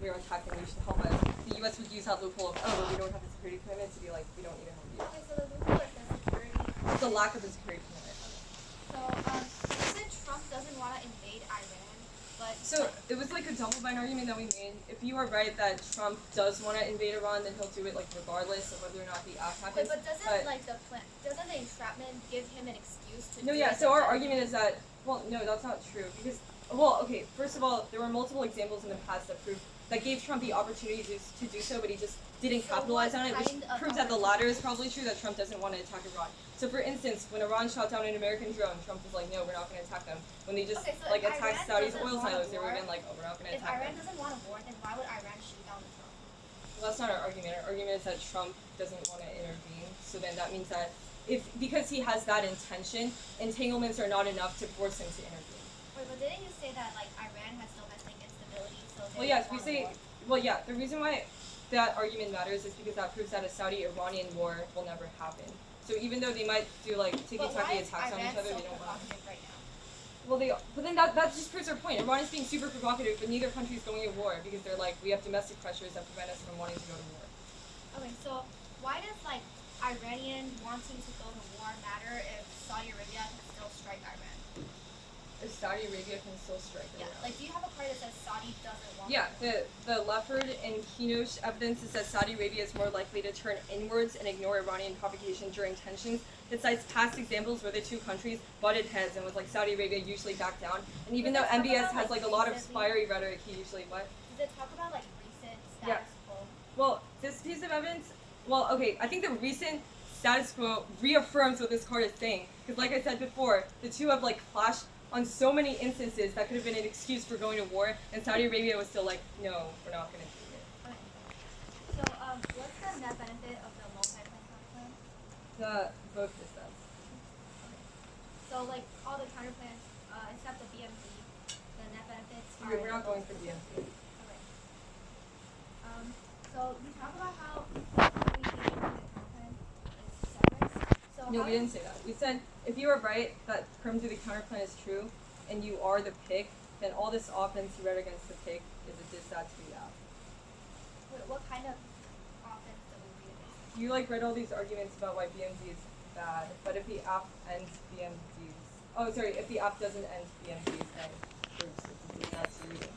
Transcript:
we are attacked and you should help us, the U.S. would use that loophole of, oh, we don't have the security commitment to be like, we don't need to help you. Okay, so the loophole is the security. It's the lack of the security commitment. So, you said Trump doesn't want to invade Iran, but... So, it was like a double-bind argument that we made. If you are right that Trump does want to invade Iran, then he'll do it, like, regardless of whether or not the act happens. Wait, but doesn't the entrapment give him an excuse to No, do yeah, it? so our argument is that, well, no, that's not true, because, well, okay, first of all, there were multiple examples in the past that gave Trump the opportunity to do so, but he just didn't capitalize on it, which proves that the latter is probably true, that Trump doesn't want to attack Iran. So, for instance, when Iran shot down an American drone, Trump was like, no, we're not going to attack them. When they just, attacked Saudi's oil silos, they were again like, oh, we're not going to attack them. If Iran doesn't want a war, then why would Iran shoot down the drone? Well, that's not our argument. Our argument is that Trump doesn't want to intervene, so then that means that because he has that intention, entanglements are not enough to force him to intervene. Wait, but didn't you say that, like, Iran has domestic instability, so they Well, yes, want a war? well, yeah, the reason why that argument matters is because that proves that a Saudi-Iranian war will never happen. So even though they might do, like, ticky-tacky attacks on each other, they don't want to. Right now? Well, but then that just proves our point. Iran is being super provocative, but neither country is going to war because they're like, we have domestic pressures that prevent us from wanting to go to war. Okay, so why does, like, Iranian wanting to go to war matter if Saudi Arabia can still strike Iran? If Saudi Arabia can still strike Iran. Yeah, like, do you have a part that says Saudi doesn't want Yeah, to the Lefford and Kinosh evidence is that Saudi Arabia is more likely to turn inwards and ignore Iranian provocation during tensions. It cites past examples where the two countries butted heads and was like Saudi Arabia usually backed down. And even though MBS has like a lot of fiery rhetoric, he usually what? Does it talk about like recent status quo? Well, this piece of evidence, well, okay, I think the recent status quo reaffirms what this card is saying. Because like I said before, the two have like clashed on so many instances that could have been an excuse for going to war, and Saudi Arabia was still like, no, we're not going to do it. Okay. So, what's the net benefit of the multi-plan counterplan? Both the steps. Okay. So, like, all the counterplans, except the BMD, the net benefits are... We're not going for BMC. Okay. So, we talk about how communication in the counterplan is severance. So No, we didn't say that. We said, if you are right that Krim through the counterplan is true, and you are the pick, then all this offense you read against the pick is a diss out to the app. Wait, what kind of offense do we read against? You like read all these arguments about why BMD is bad, but if the app ends BMDs, if the app doesn't end BMDs, then proves it's a diss out to reading.